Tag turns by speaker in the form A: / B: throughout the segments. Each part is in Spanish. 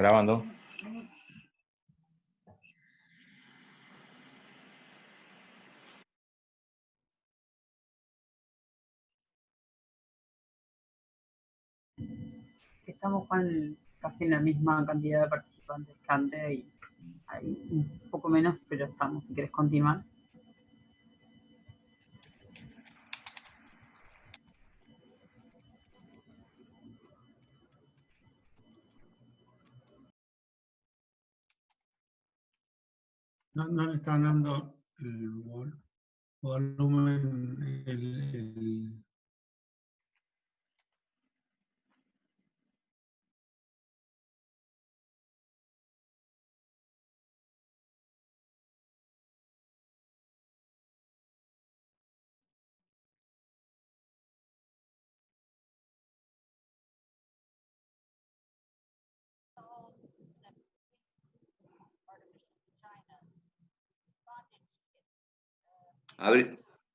A: Grabando.
B: Estamos, Juan, casi en la misma cantidad de participantes que antes y hay un poco menos, pero estamos, si quieres continuar.
C: No le están dando el volumen,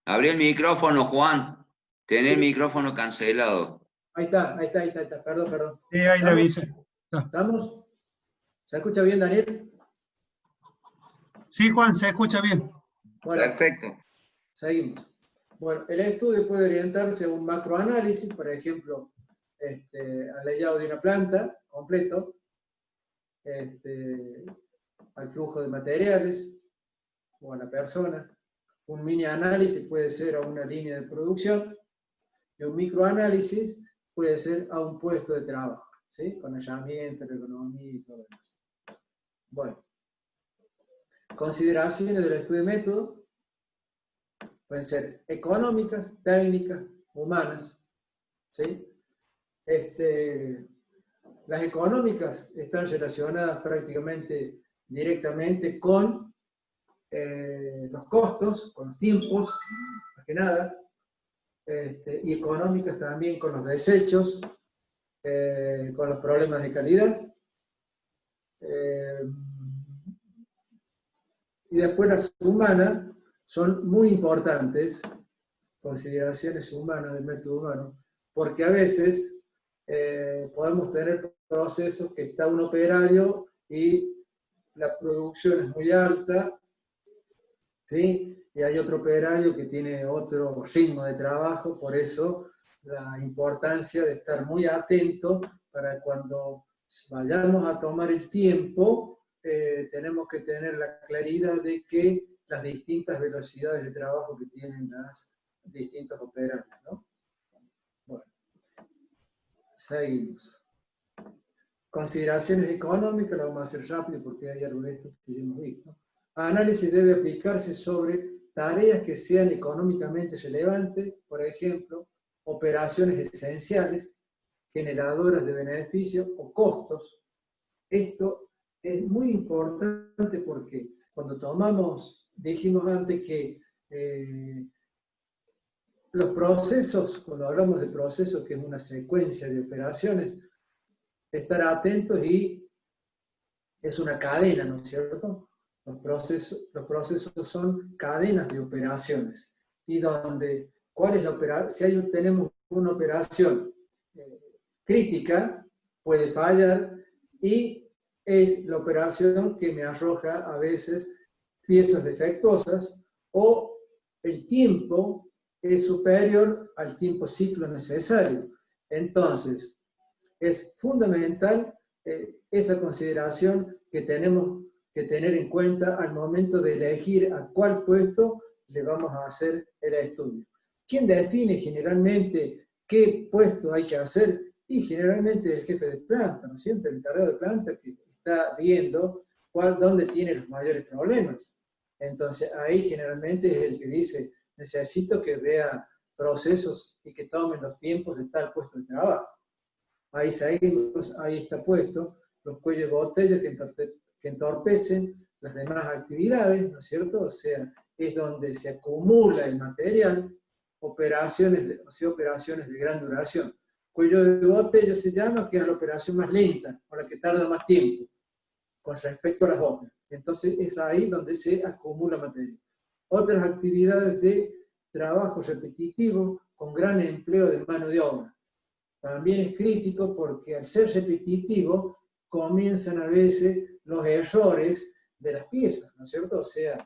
D: Abrí el micrófono, Juan. Tenés el micrófono cancelado.
E: Ahí está. Perdón.
C: Sí, ahí le avisé.
E: ¿Estamos? ¿Se escucha bien, Daniel?
C: Sí, Juan, se escucha bien.
E: Bueno,
D: Perfecto.
E: seguimos. Bueno, el estudio puede orientarse a un macroanálisis, por ejemplo, al layout de una planta completo, al flujo de materiales o a la persona. Un mini análisis puede ser a una línea de producción y un microanálisis puede ser a un puesto de trabajo, ¿sí? Con herramientas, ergonomía y todo lo demás. Bueno, consideraciones del estudio de método pueden ser económicas, técnicas, humanas, ¿sí? Las económicas están relacionadas prácticamente directamente con los costos, con los tiempos, más que nada, y económicas también con los desechos, con los problemas de calidad. Y después las humanas son muy importantes, consideraciones humanas del método humano, porque a veces podemos tener procesos que está un operario y la producción es muy alta, ¿sí? Y hay otro operario que tiene otro ritmo de trabajo, por eso la importancia de estar muy atento para cuando vayamos a tomar el tiempo, tenemos que tener la claridad de que las distintas velocidades de trabajo que tienen las distintos operarios, ¿no? Bueno, seguimos. Consideraciones económicas, lo vamos a hacer rápido porque hay algo de esto que ya hemos visto. Análisis debe aplicarse sobre tareas que sean económicamente relevantes, por ejemplo, operaciones esenciales, generadoras de beneficios o costos. Esto es muy importante porque cuando tomamos, dijimos antes que los procesos, cuando hablamos de procesos, que es una secuencia de operaciones, estar atentos y es una cadena, ¿no es cierto? Los procesos son cadenas de operaciones. Y donde, ¿cuál es la operación? Si tenemos una operación crítica, puede fallar, y es la operación que me arroja a veces piezas defectuosas, o el tiempo es superior al tiempo ciclo necesario. Entonces, es fundamental esa consideración que tenemos que tener en cuenta al momento de elegir a cuál puesto le vamos a hacer el estudio. ¿Quién define generalmente qué puesto hay que hacer? Y generalmente el jefe de planta, ¿no es cierto? El encargado de planta que está viendo dónde tiene los mayores problemas. Entonces ahí generalmente es el que dice, necesito que vea procesos y que tomen los tiempos de tal puesto de trabajo. Ahí seguimos, ahí está puesto, los cuellos de botella que entorpecen las demás actividades, ¿no es cierto? O sea, es donde se acumula el material, operaciones de gran duración. Cuello de botella se llama que es la operación más lenta, o la que tarda más tiempo, con respecto a las otras. Entonces es ahí donde se acumula material. Otras actividades de trabajo repetitivo con gran empleo de mano de obra. También es crítico porque al ser repetitivo comienzan a veces los errores de las piezas, ¿no es cierto? O sea,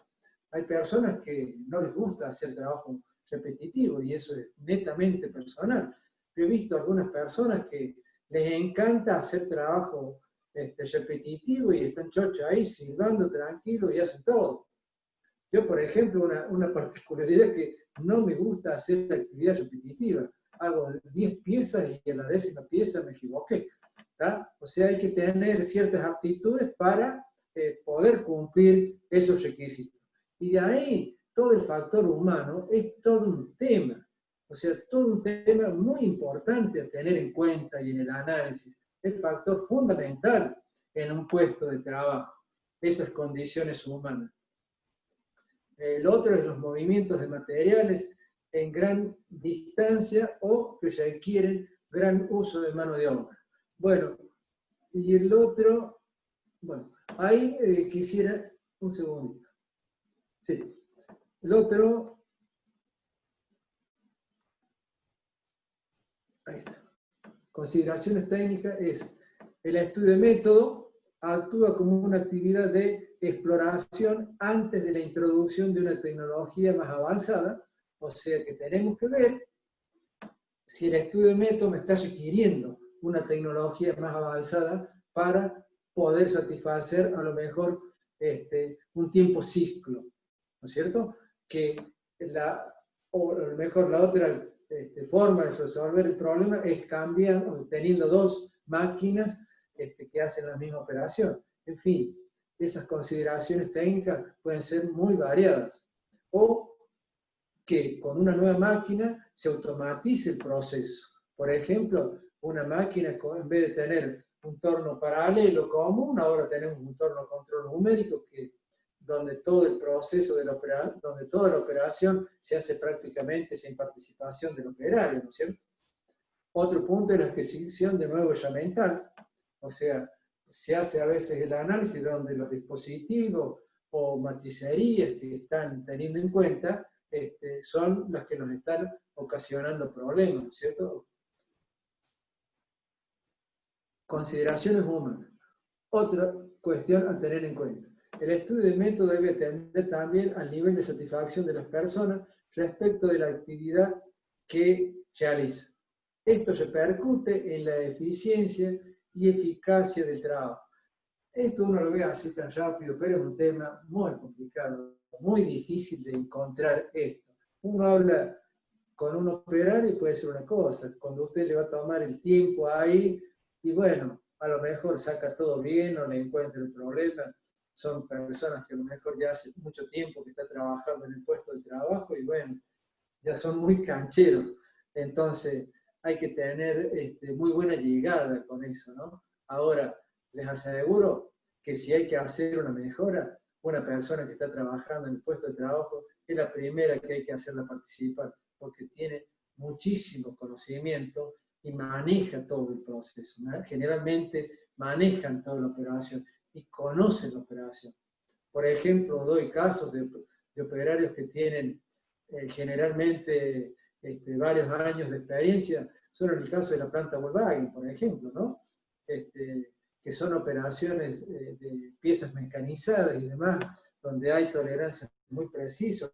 E: hay personas que no les gusta hacer trabajo repetitivo y eso es netamente personal. Yo he visto algunas personas que les encanta hacer trabajo repetitivo y están chochos ahí silbando tranquilo y hacen todo. Yo, por ejemplo, una particularidad que no me gusta hacer actividad repetitiva. Hago 10 piezas y en la 10ª pieza me equivoqué. ¿Tá? O sea, hay que tener ciertas aptitudes para poder cumplir esos requisitos. Y de ahí, todo el factor humano es todo un tema. O sea, todo un tema muy importante a tener en cuenta y en el análisis. Es factor fundamental en un puesto de trabajo, esas condiciones humanas. El otro es los movimientos de materiales en gran distancia o que requieren gran uso de mano de obra. Bueno, y el otro, bueno, ahí quisiera, un segundito. Sí, el otro, ahí está. Consideraciones técnicas es, el estudio de método actúa como una actividad de exploración antes de la introducción de una tecnología más avanzada, o sea que tenemos que ver si el estudio de método me está requiriendo una tecnología más avanzada para poder satisfacer a lo mejor un tiempo ciclo, ¿no es cierto? Que o a lo mejor la otra forma de resolver el problema es cambiando, teniendo 2 máquinas que hacen la misma operación. En fin, esas consideraciones técnicas pueden ser muy variadas. O que con una nueva máquina se automatice el proceso. Por ejemplo, una máquina en vez de tener un torno paralelo común, ahora tenemos un torno control numérico donde todo el proceso donde toda la operación se hace prácticamente sin participación del operario, ¿no es cierto? Otro punto es la adquisición de nuevo herramental, o sea, se hace a veces el análisis donde los dispositivos o matricerías que están teniendo en cuenta son las que nos están ocasionando problemas, ¿no es cierto? Consideraciones humanas. Otra cuestión a tener en cuenta. El estudio de método debe atender también al nivel de satisfacción de las personas respecto de la actividad que realiza. Esto repercute en la eficiencia y eficacia del trabajo. Esto uno lo ve así tan rápido, pero es un tema muy complicado, muy difícil de encontrar esto. Uno habla con un operario y puede ser una cosa, cuando usted le va a tomar el tiempo ahí, y bueno, a lo mejor saca todo bien, no le encuentra el problema, son personas que a lo mejor ya hace mucho tiempo que están trabajando en el puesto de trabajo, y bueno, ya son muy cancheros, entonces hay que tener muy buena llegada con eso, ¿no? Ahora, les aseguro que si hay que hacer una mejora, una persona que está trabajando en el puesto de trabajo es la primera que hay que hacerla participar, porque tiene muchísimo conocimiento y maneja todo el proceso. Generalmente manejan toda la operación y conocen la operación. Por ejemplo, doy casos de operarios que tienen generalmente varios años de experiencia, solo en el caso de la planta Volkswagen, por ejemplo, ¿no? Que son operaciones de piezas mecanizadas y demás, donde hay tolerancias muy precisas,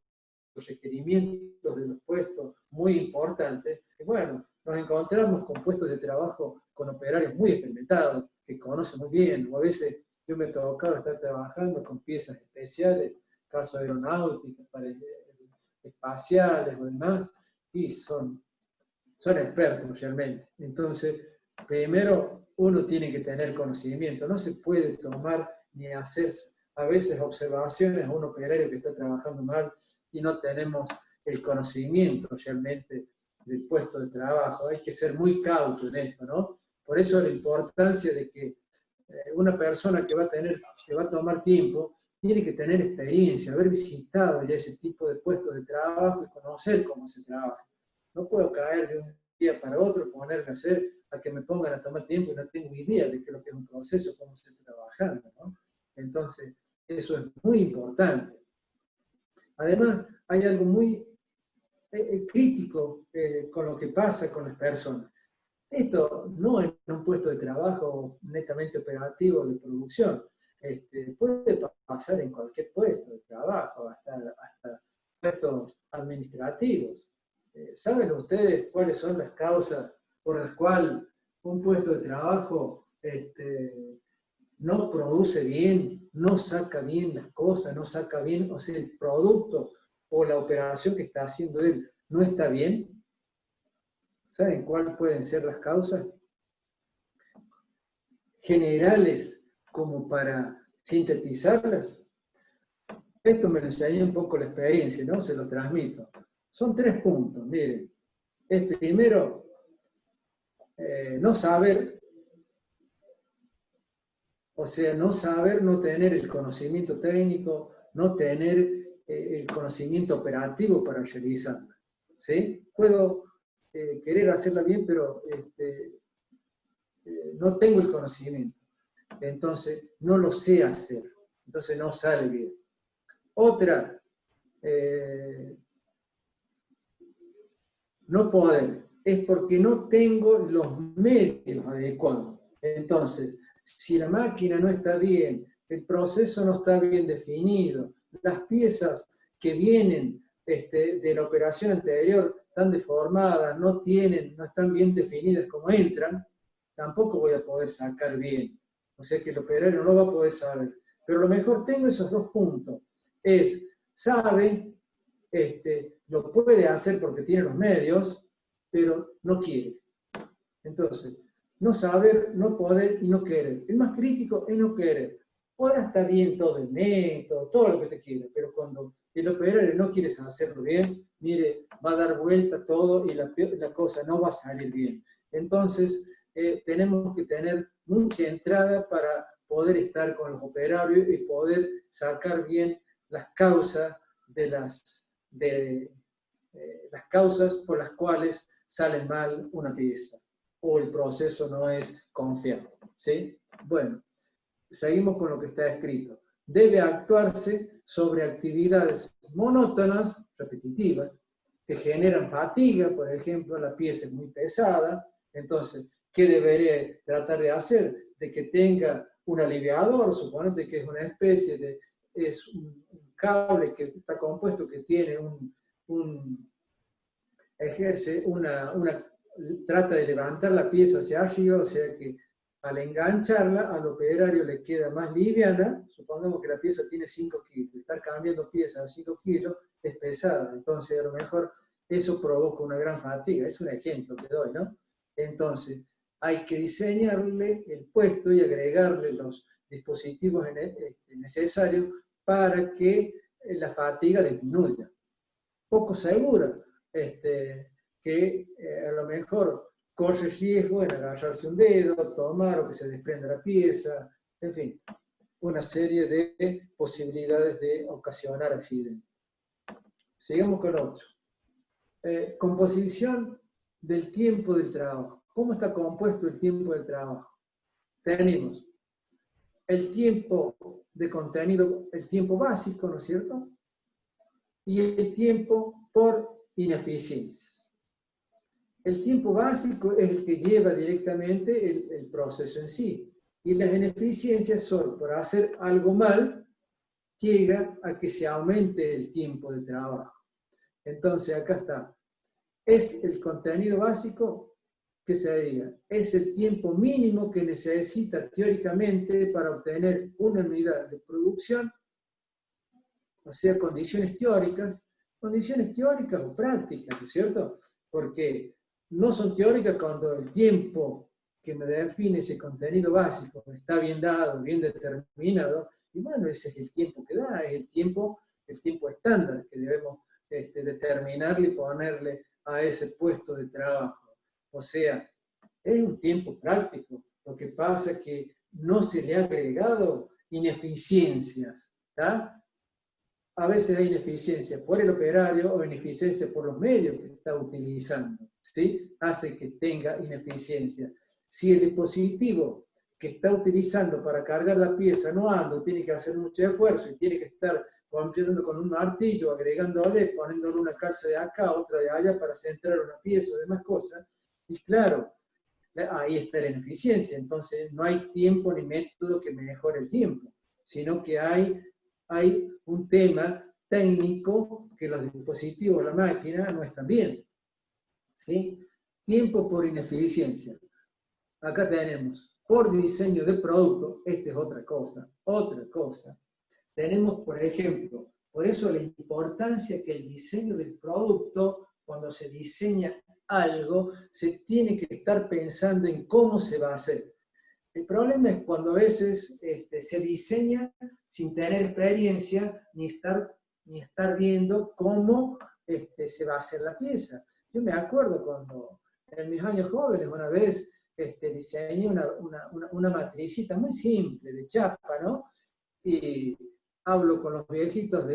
E: requerimientos de los puestos muy importantes. Y bueno, nos encontramos con puestos de trabajo con operarios muy experimentados, que conocen muy bien, o a veces yo me he tocado estar trabajando con piezas especiales, casos aeronáuticos, para espaciales o demás, y son expertos realmente. Entonces, primero uno tiene que tener conocimiento, no se puede tomar ni hacer a veces observaciones a un operario que está trabajando mal y no tenemos el conocimiento realmente del puesto de trabajo. Hay que ser muy cauto en esto, ¿no? Por eso la importancia de que una persona que va a tomar tiempo, tiene que tener experiencia, haber visitado ya ese tipo de puestos de trabajo y conocer cómo se trabaja. No puedo caer de un día para otro, ponerme a que me pongan a tomar tiempo y no tengo idea de qué es lo que es un proceso, cómo se está trabajando, ¿no? Entonces, eso es muy importante. Además, hay algo muy crítico con lo que pasa con las personas. Esto no en un puesto de trabajo netamente operativo de producción. Puede pasar en cualquier puesto de trabajo, hasta puestos administrativos. ¿Saben ustedes cuáles son las causas por las cuales un puesto de trabajo no produce bien, no saca bien las cosas, no saca bien, o sea, el producto o la operación que está haciendo él no está bien? ¿Saben cuáles pueden ser las causas? Generales, como para sintetizarlas. Esto me lo enseñó un poco la experiencia, ¿no? Se los transmito. Son 3 puntos, miren. Es primero, no saber, o sea, no saber, no tener el conocimiento técnico, no tener el conocimiento operativo para realizarla. ¿Sí? Puedo querer hacerla bien, pero no tengo el conocimiento. Entonces, no lo sé hacer. Entonces, no sale bien. Otra, no poder, es porque no tengo los medios adecuados. Entonces, si la máquina no está bien, el proceso no está bien definido, las piezas que vienen de la operación anterior están deformadas, no están bien definidas como entran, tampoco voy a poder sacar bien. O sea que el operario no lo va a poder saber. Pero a lo mejor tengo esos 2 puntos. Sabe, lo puede hacer porque tiene los medios, pero no quiere. Entonces, no saber, no poder y no querer. El más crítico es no querer. Ahora está bien todo el método, todo lo que te quiera, pero cuando el operario no quiere hacerlo bien, mire, va a dar vuelta todo y la cosa no va a salir bien. Entonces, tenemos que tener mucha entrada para poder estar con los operarios y poder sacar bien las causas las causas por las cuales sale mal una pieza o el proceso no es confiable. ¿Sí? Bueno, seguimos con lo que está escrito. Debe actuarse sobre actividades monótonas, repetitivas, que generan fatiga. Por ejemplo, la pieza es muy pesada, entonces, ¿qué debería tratar de hacer? De que tenga un aliviador, suponete que es una especie de, es un cable que está compuesto, que tiene trata de levantar la pieza hacia arriba, o sea que al engancharla, al operario le queda más liviana. Supongamos que la pieza tiene 5 kilos, estar cambiando piezas a 5 kilos es pesada, entonces a lo mejor eso provoca una gran fatiga. Es un ejemplo que doy, ¿no? Entonces, hay que diseñarle el puesto y agregarle los dispositivos necesarios para que la fatiga disminuya. Poco segura, que a lo mejor corre riesgo en agarrarse un dedo, tomar o que se desprenda la pieza, en fin, una serie de posibilidades de ocasionar accidentes. Sigamos con otro. Composición del tiempo del trabajo. ¿Cómo está compuesto el tiempo del trabajo? Tenemos el tiempo de contenido, el tiempo básico, ¿no es cierto? Y el tiempo por ineficiencias. El tiempo básico es el que lleva directamente el proceso en sí. Y las ineficiencias son, por hacer algo mal, llega a que se aumente el tiempo de trabajo. Entonces, acá está. Es el contenido básico que se diga. Es el tiempo mínimo que necesita teóricamente para obtener una unidad de producción, o sea, condiciones teóricas o prácticas, ¿no es cierto? Porque no son teóricas cuando el tiempo que me define ese contenido básico está bien dado, bien determinado, y bueno, ese es el tiempo que da, es el tiempo estándar que debemos determinarle y ponerle a ese puesto de trabajo. O sea, es un tiempo práctico. Lo que pasa es que no se le ha agregado ineficiencias, ¿tá? A veces hay ineficiencia por el operario o ineficiencia por los medios que está utilizando, ¿sí? Hace que tenga ineficiencia. Si el dispositivo que está utilizando para cargar la pieza no anda, tiene que hacer mucho esfuerzo y tiene que estar rompiendo con un martillo, agregándole, poniéndole una calza de acá, otra de allá para centrar una pieza o demás cosas, y claro, ahí está la ineficiencia. Entonces no hay tiempo ni método que mejore el tiempo, sino que hay un tema técnico que los dispositivos, la máquina, no están bien. ¿Sí? Tiempo por ineficiencia. Acá tenemos, por diseño de producto, esta es otra cosa. Tenemos, por ejemplo, por eso la importancia que el diseño del producto, cuando se diseña algo, se tiene que estar pensando en cómo se va a hacer. El problema es cuando a veces se diseña sin tener experiencia ni estar viendo cómo se va a hacer la pieza. Yo me acuerdo cuando en mis años jóvenes una vez diseñé una matricita muy simple de chapa, ¿no? Y hablo con los viejitos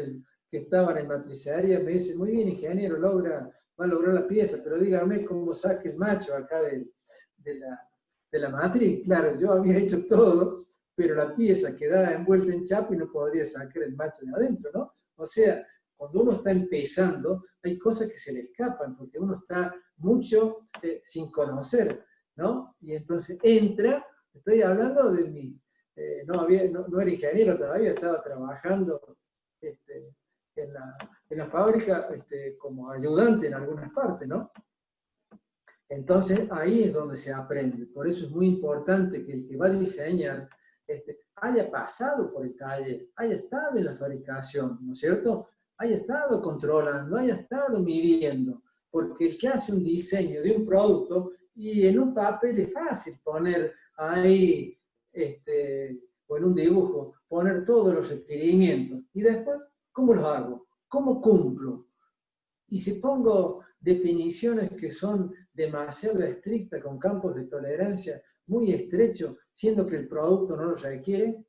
E: que estaban en matricería, me dicen, muy bien, ingeniero, va a lograr la pieza, pero dígame cómo saque el macho acá de la matriz. Claro, yo había hecho todo, pero la pieza quedaba envuelta en chapa y no podría sacar el macho de adentro, ¿no? O sea, cuando uno está empezando, hay cosas que se le escapan, porque uno está mucho sin conocer, ¿no? Y entonces entra, estoy hablando de mi... no era ingeniero todavía, estaba trabajando en la fábrica como ayudante en algunas partes, ¿no? Entonces ahí es donde se aprende. Por eso es muy importante que el que va a diseñar haya pasado por el taller, haya estado en la fabricación, ¿no es cierto? Haya estado controlando, haya estado midiendo. Porque el que hace un diseño de un producto, y en un papel es fácil poner ahí, o en un dibujo, poner todos los requerimientos. Y después, ¿cómo los hago? ¿Cómo cumplo? Y si pongo definiciones que son demasiado estrictas, con campos de tolerancia muy estrechos, siendo que el producto no los requiere,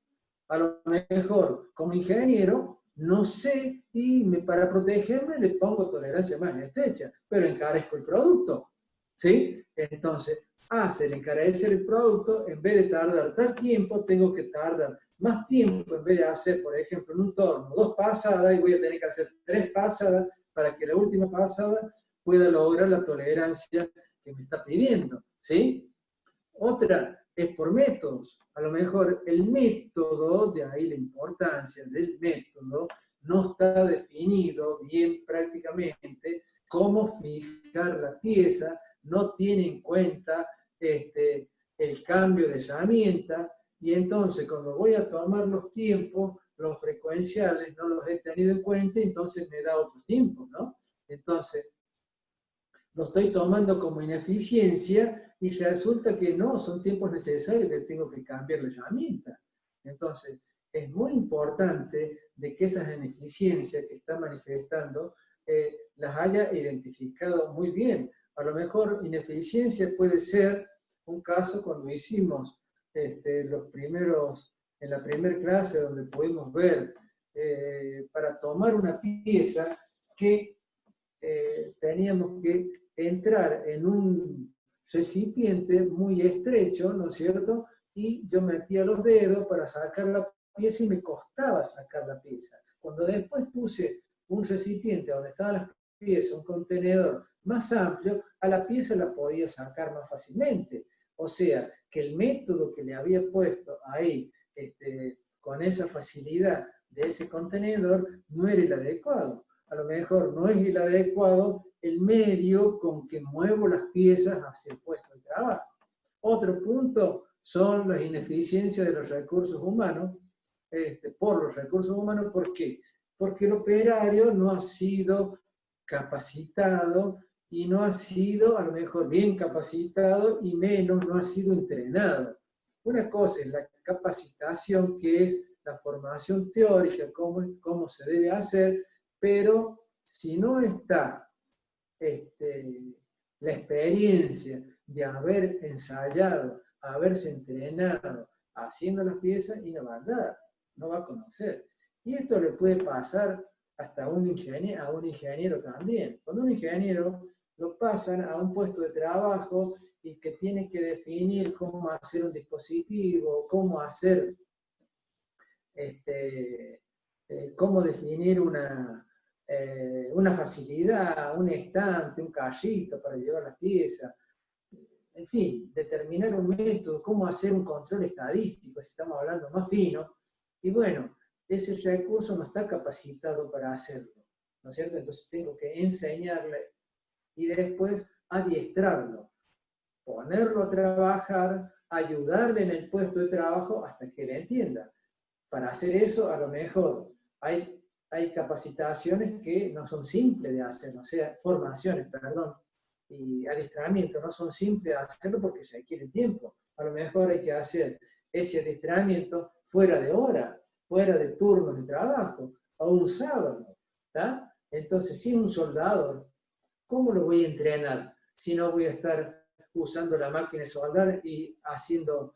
E: a lo mejor como ingeniero no sé y para protegerme le pongo tolerancia más estrecha, pero encarezco el producto. ¿Sí? Entonces, el encarecer el producto, en vez de tardar tal tiempo, tengo que tardar más tiempo en vez de hacer, por ejemplo, en un torno 2 pasadas, y voy a tener que hacer 3 pasadas para que la última pasada pueda lograr la tolerancia que me está pidiendo. ¿Sí? Otra es por métodos. A lo mejor el método, de ahí la importancia del método, no está definido bien prácticamente cómo fijar la pieza, no tiene en cuenta el cambio de herramienta, y entonces cuando voy a tomar los tiempos, los frecuenciales no los he tenido en cuenta, entonces me da otros tiempos, ¿no? Entonces, lo estoy tomando como ineficiencia y resulta que no, son tiempos necesarios que tengo que cambiar la herramienta. Entonces, es muy importante de que esas ineficiencias que está manifestando las haya identificado muy bien. A lo mejor ineficiencia puede ser un caso cuando hicimos en la primera clase donde pudimos ver para tomar una pieza que teníamos que entrar en un recipiente muy estrecho, ¿no es cierto? Y yo metía los dedos para sacar la pieza y me costaba sacar la pieza. Cuando después puse un recipiente donde estaban las piezas, un contenedor más amplio, a la pieza la podía sacar más fácilmente. O sea, que el método que le había puesto ahí, con esa facilidad de ese contenedor, no era el adecuado. A lo mejor no es el adecuado el medio con que muevo las piezas hacia el puesto de trabajo. Otro punto son las ineficiencias de los recursos humanos, por los recursos humanos. ¿Por qué? Porque el operario no ha sido capacitado y no ha sido, a lo mejor, bien capacitado y menos, no ha sido entrenado. Una cosa es la capacitación, que es la formación teórica, cómo se debe hacer, pero si no está la experiencia de haber ensayado, haberse entrenado haciendo las piezas, y no va a andar, no va a conocer. Y esto le puede pasar hasta a un ingeniero también. Cuando un ingeniero lo pasan a un puesto de trabajo y que tiene que definir cómo hacer un dispositivo, cómo hacer, cómo definir una facilidad, un estante, un carrito para llevar las piezas. en fin, determinar un método, cómo hacer un control estadístico, si estamos hablando más fino, y bueno, ese recurso no está capacitado para hacerlo, ¿no es cierto? Entonces tengo que enseñarle y después adiestrarlo, ponerlo a trabajar, ayudarle en el puesto de trabajo hasta que le entienda. Para hacer eso, a lo mejor hay capacitaciones que no son simples de hacer, o sea, formaciones, perdón, y adiestramiento no son simples de hacerlo porque se requiere tiempo. A lo mejor hay que hacer ese adiestramiento fuera de hora, fuera de turnos de trabajo, o un sábado, ¿tá? Entonces, si un soldador, ¿cómo lo voy a entrenar si no voy a estar usando la máquina de soldar y haciendo,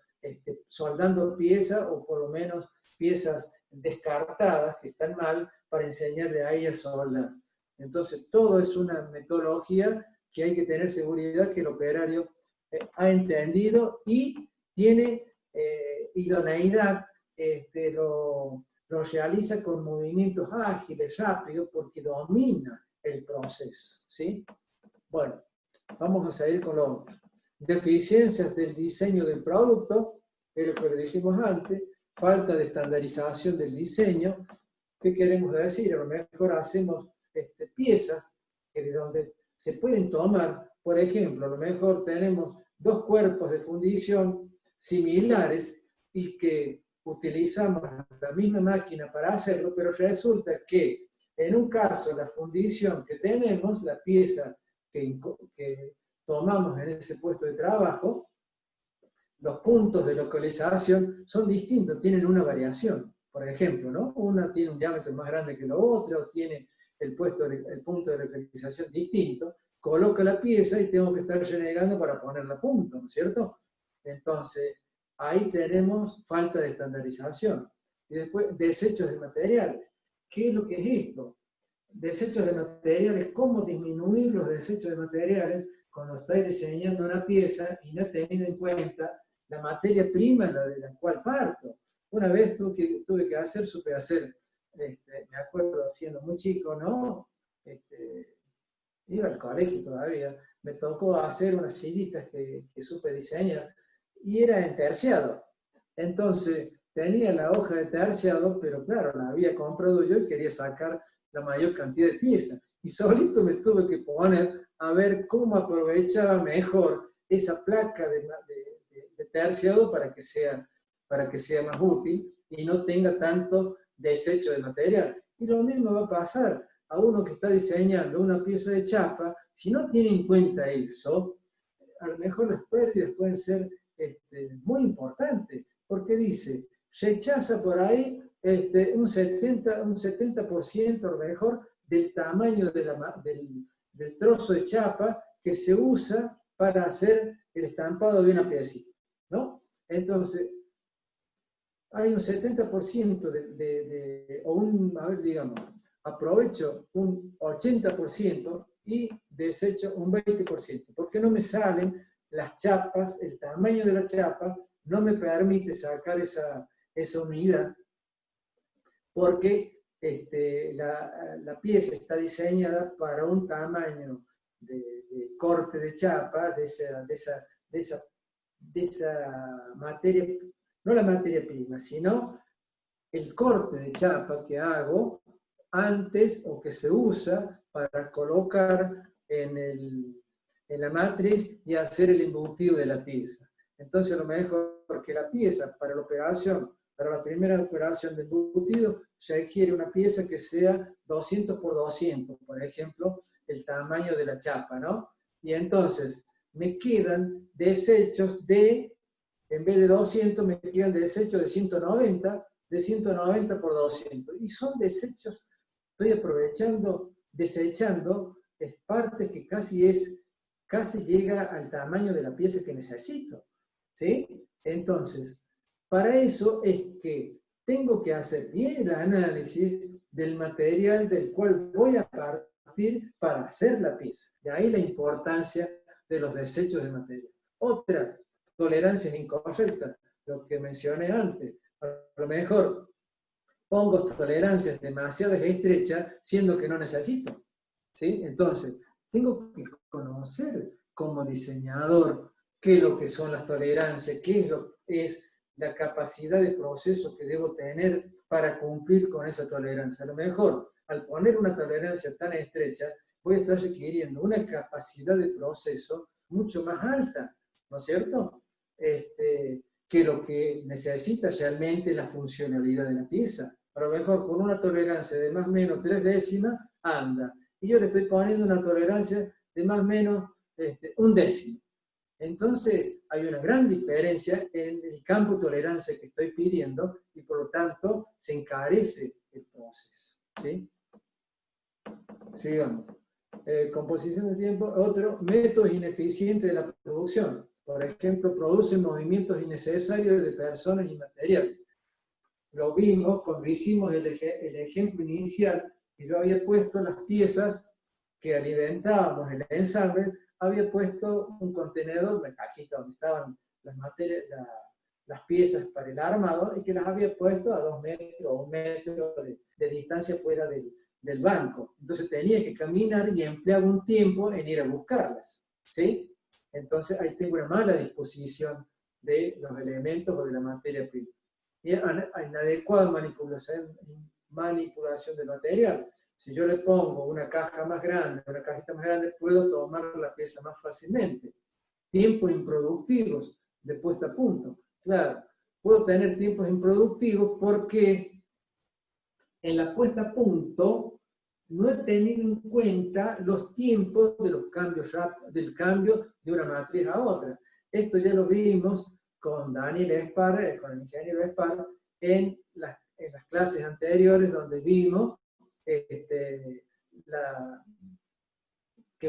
E: soldando piezas, o por lo menos piezas descartadas que están mal, para enseñarle ahí a soldar? Entonces, todo es una metodología que hay que tener seguridad que el operario ha entendido y tiene idoneidad, lo realiza con movimientos ágiles, rápidos, porque domina el proceso, ¿sí? Bueno, vamos a seguir con las deficiencias del diseño del producto, es lo que le dijimos antes, falta de estandarización del diseño. ¿Qué queremos decir? A lo mejor hacemos piezas de donde se pueden tomar, por ejemplo, a lo mejor tenemos dos cuerpos de fundición similares y que utilizamos la misma máquina para hacerlo, pero resulta que en un caso la fundición que tenemos, la pieza que tomamos en ese puesto de trabajo, los puntos de localización son distintos, tienen una variación. Por ejemplo, ¿no? Una tiene un diámetro más grande que la otra, o tiene el punto de localización distinto. Coloco la pieza y tengo que estar renegando para ponerla a punto, ¿no es cierto? Entonces, ahí tenemos falta de estandarización. Y después, desechos de materiales. ¿Qué es lo que es esto? Desechos de materiales, ¿cómo disminuir los desechos de materiales cuando estoy diseñando una pieza y no teniendo en cuenta la materia prima de la cual parto? Una vez supe hacer, me acuerdo siendo muy chico, ¿no? Iba al colegio todavía, me tocó hacer unas sillitas que supe diseñar, y era en terciado. Entonces, tenía la hoja de terciado, pero claro, la había comprado yo y quería sacar la mayor cantidad de piezas. Y solito me tuve que poner a ver cómo aprovechaba mejor esa placa de terciado para que sea más útil y no tenga tanto desecho de material. Y lo mismo va a pasar a uno que está diseñando una pieza de chapa. Si no tiene en cuenta eso, a lo mejor las pérdidas pueden ser muy importantes, porque dice, rechaza por ahí un 70% a lo mejor del tamaño del trozo de chapa que se usa para hacer el estampado de una piecita, ¿no? Entonces, hay un 70% digamos, aprovecho un 80% y desecho un 20%, porque no me salen las chapas, el tamaño de la chapa no me permite sacar esa unidad, porque la pieza está diseñada para un tamaño de corte de chapa, de esa materia, no la materia prima, sino el corte de chapa que hago antes, o que se usa para colocar en la matriz y hacer el embutido de la pieza. Entonces, a lo mejor que la pieza para la primera operación de embutido, se requiere una pieza que sea 200 por 200, por ejemplo, el tamaño de la chapa, ¿no? Y entonces me quedan desechos en vez de 200, me quedan desechos de 190 por 200. Y son desechos, estoy desechando partes que casi llega al tamaño de la pieza que necesito, ¿sí? Entonces, para eso es que tengo que hacer bien el análisis del material del cual voy a partir para hacer la pieza. De ahí la importancia de los desechos de material. Otra, tolerancias incorrectas, lo que mencioné antes. A lo mejor pongo tolerancias demasiado estrechas, siendo que no necesito, ¿sí? Entonces, tengo que conocer como diseñador qué es lo que son las tolerancias, qué es la capacidad de proceso que debo tener para cumplir con esa tolerancia. A lo mejor, al poner una tolerancia tan estrecha, voy a estar requiriendo una capacidad de proceso mucho más alta, ¿no es cierto? Que lo que necesita realmente la funcionalidad de la pieza. A lo mejor con una tolerancia de más o menos 3 décimas, anda. Y yo le estoy poniendo una tolerancia de más o menos 1 décimo. Entonces, hay una gran diferencia en el campo de tolerancia que estoy pidiendo y por lo tanto se encarece el proceso. ¿Sí? Sigamos. Composición de tiempo. Otro, métodos ineficientes de la producción. Por ejemplo, producen movimientos innecesarios de personas y materiales. Lo vimos cuando hicimos el ejemplo inicial, y yo había puesto las piezas que alimentábamos el ensamble, había puesto un contenedor, una cajita donde estaban las materias, las piezas para el armado, y que las había puesto a 2 metros o 1 metro de distancia fuera del banco. Entonces tenía que caminar y empleaba un tiempo en ir a buscarlas. ¿Sí? Entonces ahí tengo una mala disposición de los elementos o de la materia prima. Y inadecuada manipulación del material. Si yo le pongo una caja más grande, una cajita más grande, puedo tomar la pieza más fácilmente. Tiempos improductivos de puesta a punto. Claro, puedo tener tiempos improductivos porque en la puesta a punto no he tenido en cuenta los tiempos de los cambios, del cambio de una matriz a otra. Esto ya lo vimos con Daniel Espar, con el ingeniero Espar, en las clases anteriores donde vimos que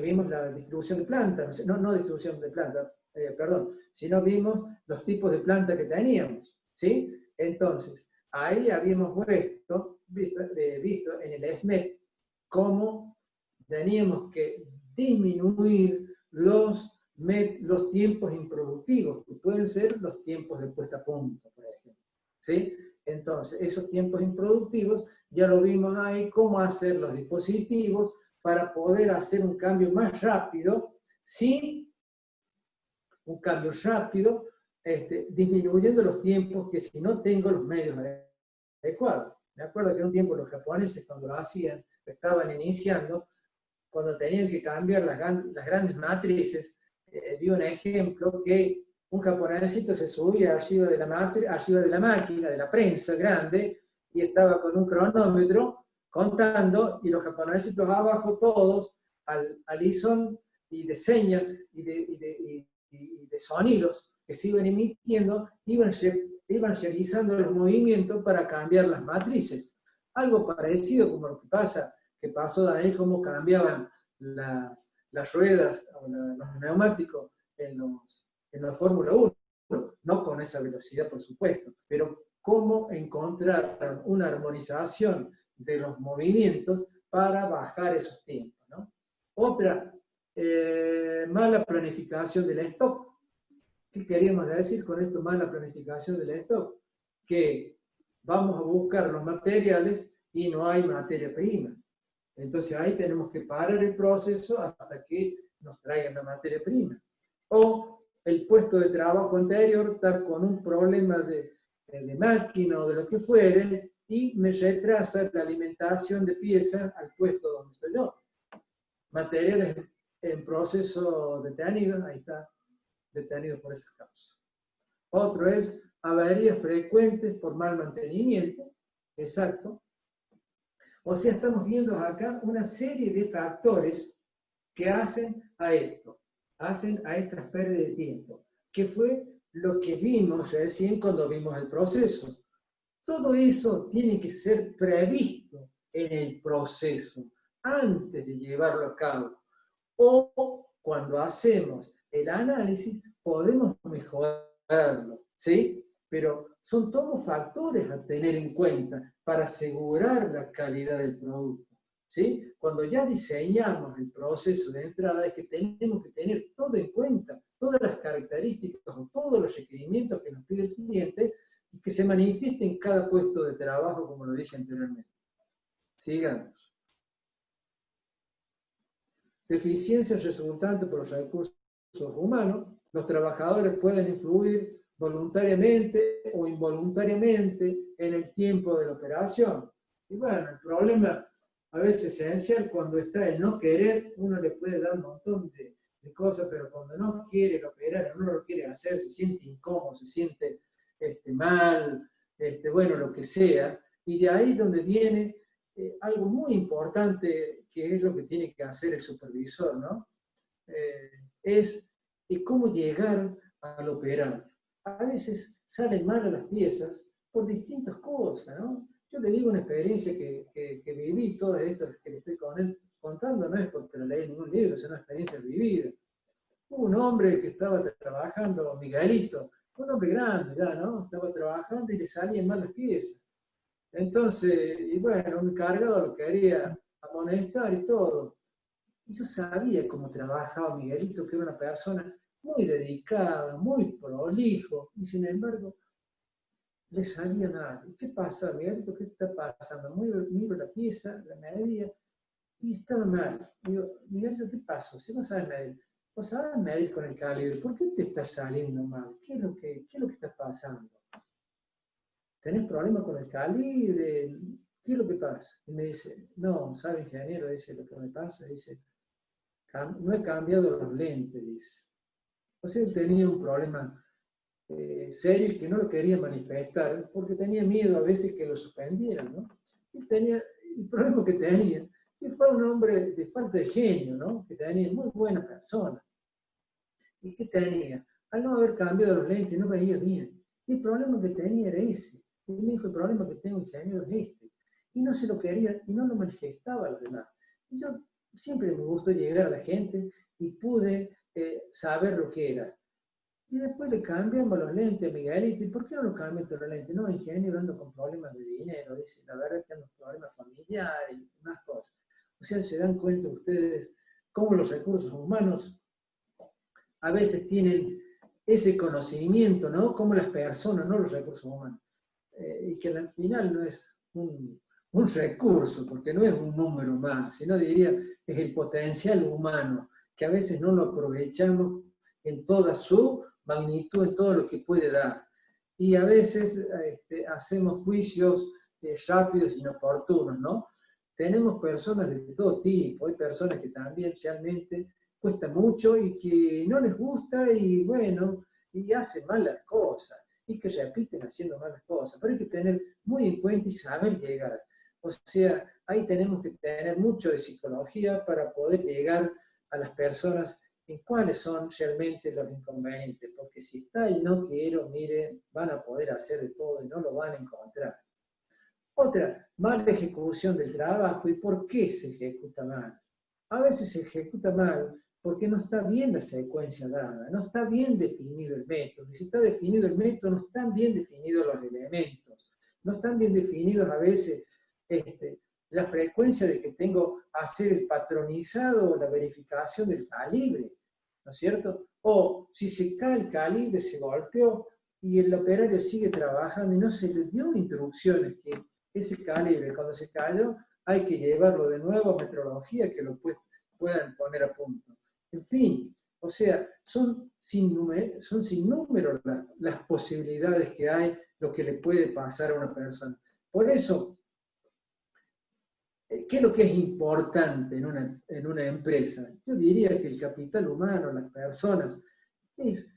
E: vimos la distribución de plantas, no distribución de plantas, perdón, sino vimos los tipos de planta que teníamos, ¿sí? Entonces, ahí habíamos visto en el SMET cómo teníamos que disminuir los tiempos improductivos, que pueden ser los tiempos de puesta a punto, por ejemplo, ¿sí? Entonces, esos tiempos improductivos, ya lo vimos ahí, cómo hacer los dispositivos para poder hacer un cambio más rápido, sin un cambio rápido, disminuyendo los tiempos que si no tengo los medios adecuados. Me acuerdo que un tiempo los japoneses cuando lo hacían, estaban iniciando, cuando tenían que cambiar las grandes matrices, vi un ejemplo que un japonesito se subía arriba de la máquina, de la prensa grande, y estaba con un cronómetro contando, y los japonesitos abajo todos, al ISON y de señas y de sonidos que se iban emitiendo, iban realizando los movimientos para cambiar las matrices. Algo parecido como lo que pasó Daniel, cómo cambiaban las ruedas o los neumáticos en los Fórmula 1, no con esa velocidad por supuesto, pero cómo encontrar una armonización de los movimientos para bajar esos tiempos, ¿no? Otra, mala planificación del stock. ¿Qué queríamos decir con esto, mala planificación del stock? Que vamos a buscar los materiales y no hay materia prima. Entonces ahí tenemos que parar el proceso hasta que nos traigan la materia prima. O el puesto de trabajo anterior estar con un problema de máquina o de lo que fuere y me retrasa la alimentación de piezas al puesto donde estoy yo. Materiales en proceso detenido, ahí está, detenido por esas causas. Otro es averías frecuentes por mal mantenimiento, exacto. O sea, estamos viendo acá una serie de factores que hacen a esto, hacen a estas pérdidas de tiempo, que fue lo que vimos recién cuando vimos el proceso. Todo eso tiene que ser previsto en el proceso, antes de llevarlo a cabo. O cuando hacemos el análisis, podemos mejorarlo, ¿sí? Pero son todos factores a tener en cuenta para asegurar la calidad del producto, ¿sí? Cuando ya diseñamos el proceso de entrada es que tenemos que tener todo en cuenta, todas las características o todos los requerimientos que nos pide el cliente y que se manifiesten en cada puesto de trabajo, como lo dije anteriormente. Sigamos. Deficiencias resultantes por los recursos humanos. los trabajadores pueden influir voluntariamente o involuntariamente en el tiempo de la operación. Y bueno, el problema a veces esencial cuando está el no querer, uno le puede dar un montón de cosas, pero cuando no quiere operar, no lo quiere hacer, se siente incómodo, se siente mal, bueno, lo que sea. Y de ahí donde viene algo muy importante, que es lo que tiene que hacer el supervisor, ¿no? Es cómo llegar al operar. A veces salen mal las piezas por distintas cosas, ¿no? Yo le digo una experiencia que viví, todas estas que le estoy contando, no es porque la leí en ningún libro, es una experiencia vivida. Hubo un hombre que estaba trabajando, Miguelito, un hombre grande ya, ¿no? Estaba trabajando y le salían mal las piezas. Entonces, y bueno, un encargado lo quería amonestar y todo. Y yo sabía cómo trabajaba Miguelito, que era una persona muy dedicada, muy prolijo, y sin embargo, le salía mal. ¿Qué pasa, Miguelito? ¿Qué está pasando? Miro la pieza, la medía, y estaba mal. Digo, Miguelito, ¿qué pasó? Si no sabes medir, vos sabes medir con el calibre, ¿por qué te está saliendo mal? ¿Qué es lo que está pasando? ¿Tenés problemas con el calibre? ¿Qué es lo que pasa? Y me dice, no, sabe ingeniero, dice, lo que me pasa, dice, no he cambiado los lentes, dice. O sea, él tenía un problema serio que no lo quería manifestar porque tenía miedo a veces que lo suspendieran, ¿no? Y tenía, el problema que tenía, que fue un hombre de falta de genio, ¿no? Que tenía muy buena persona. ¿Y qué tenía? Al no haber cambiado los lentes, no veía bien. Y el problema que tenía era ese. Y me dijo, el problema que tengo, ingeniero, es este. Y no se lo quería, y no lo manifestaba a los demás. Y yo siempre me gustó llegar a la gente y pude saber lo que era. Y después le cambiamos los lentes a Miguelito. ¿Y por qué no lo cambian todos los lentes? No, ingeniero, ando con problemas de dinero. Dice, la verdad es que ando con problemas familiares y más cosas. O sea, se dan cuenta ustedes cómo los recursos humanos a veces tienen ese conocimiento, ¿no? Como las personas, no los recursos humanos. Y que al final no es un recurso, porque no es un número más, sino diría, es el potencial humano, que a veces no lo aprovechamos en toda su magnitud, en todo lo que puede dar. Y a veces hacemos juicios rápidos e inoportunos, ¿no? Tenemos personas de todo tipo, hay personas que también realmente cuesta mucho y que no les gusta y bueno, y hacen mal las cosas, y que repiten haciendo malas cosas, pero hay que tener muy en cuenta y saber llegar. O sea, ahí tenemos que tener mucho de psicología para poder llegar a las personas en cuáles son realmente los inconvenientes, porque si está el no quiero, mire, van a poder hacer de todo y no lo van a encontrar. Otra, mala ejecución del trabajo. ¿Y por qué se ejecuta mal? A veces se ejecuta mal porque no está bien la secuencia dada, no está bien definido el método. Y si está definido el método, no están bien definidos los elementos, no están bien definidos a veces la frecuencia de que tengo que hacer el patronizado o la verificación del calibre, ¿no es cierto? O si se cae el calibre, se golpeó y el operario sigue trabajando y no se le dio instrucciones que ese calibre, cuando se cayó, hay que llevarlo de nuevo a metrología que lo puedan poner a punto. En fin, o sea, son sin número las posibilidades que hay, lo que le puede pasar a una persona. Por eso, ¿qué es lo que es importante en una empresa? Yo diría que el capital humano, las personas, es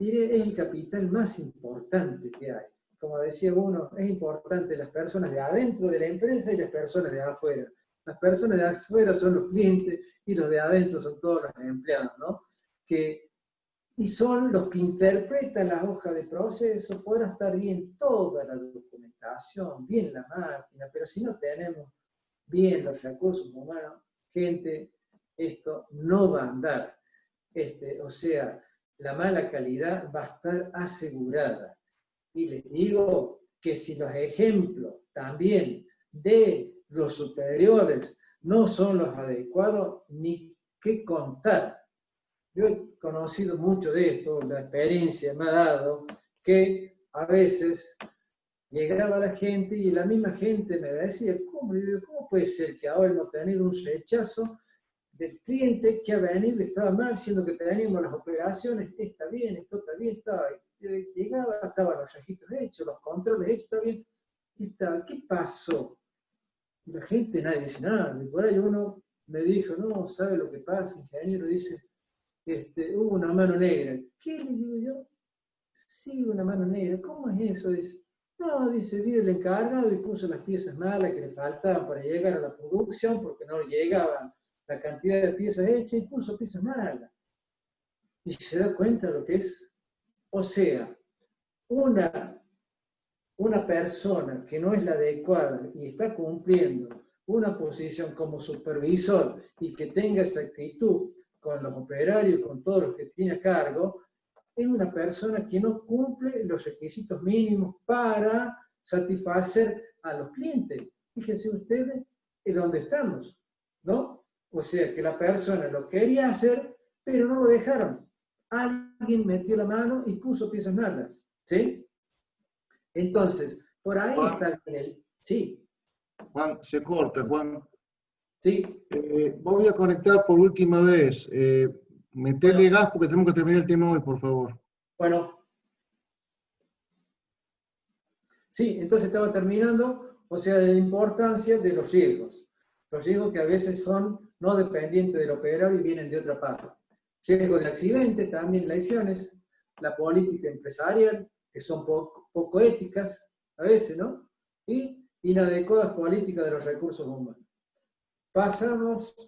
E: el capital más importante que hay. Como decía uno, es importante las personas de adentro de la empresa y las personas de afuera. Las personas de afuera son los clientes y los de adentro son todos los empleados, ¿no? Y son los que interpretan las hojas de proceso. Podrá estar bien toda la documentación, bien la máquina, pero si no tenemos bien los recursos humanos, gente, esto no va a andar. O sea, la mala calidad va a estar asegurada. Y les digo que si los ejemplos también de los superiores no son los adecuados, ni qué contar. Yo he conocido mucho de esto, la experiencia me ha dado que a veces llegaba la gente y la misma gente me decía, ¿cómo puede ser que ahora hemos tenido un rechazo del cliente que a venir estaba mal, siendo que teníamos las operaciones, está bien, esto está bien, llegaba, estaban los registros hechos, los controles hechos, está bien, ¿qué pasó? Y la gente, nadie dice nada. Y por ahí uno me dijo, no, ¿sabe lo que pasa, ingeniero? Dice, hubo una mano negra. ¿Qué le digo yo? Sí, una mano negra. ¿Cómo es eso? Dice, no, dice, vino el encargado y puso las piezas malas que le faltaban para llegar a la producción, porque no llegaban la cantidad de piezas hechas y puso piezas malas. Y se da cuenta de lo que es. O sea, una persona que no es la adecuada y está cumpliendo una posición como supervisor y que tenga esa actitud con los operarios, con todos los que tiene a cargo, es una persona que no cumple los requisitos mínimos para satisfacer a los clientes. Fíjense ustedes en dónde estamos, ¿no? O sea, que la persona lo quería hacer, pero no lo dejaron. Alguien metió la mano y puso piezas malas, ¿sí? Entonces, por ahí
A: Juan,
E: está bien. Sí,
A: Juan, se corta, Juan.
E: sí.
A: Voy a conectar por última vez. Metele gas porque tenemos que terminar el tema hoy, por favor.
E: Bueno. Sí, entonces estaba terminando, o sea, de la importancia de los riesgos. Los riesgos que a veces son no dependientes del operario y vienen de otra parte. Riesgos de accidentes, también lesiones, la política empresarial, que son poco éticas, a veces, ¿no? Y inadecuadas políticas de los recursos humanos. Paso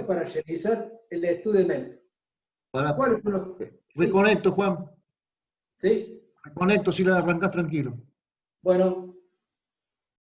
E: para realizar el estudio de método. ¿Cuáles son los...?
A: Reconecto, Juan.
E: ¿Sí?
A: Reconecto si la arrancás tranquilo.
E: Bueno,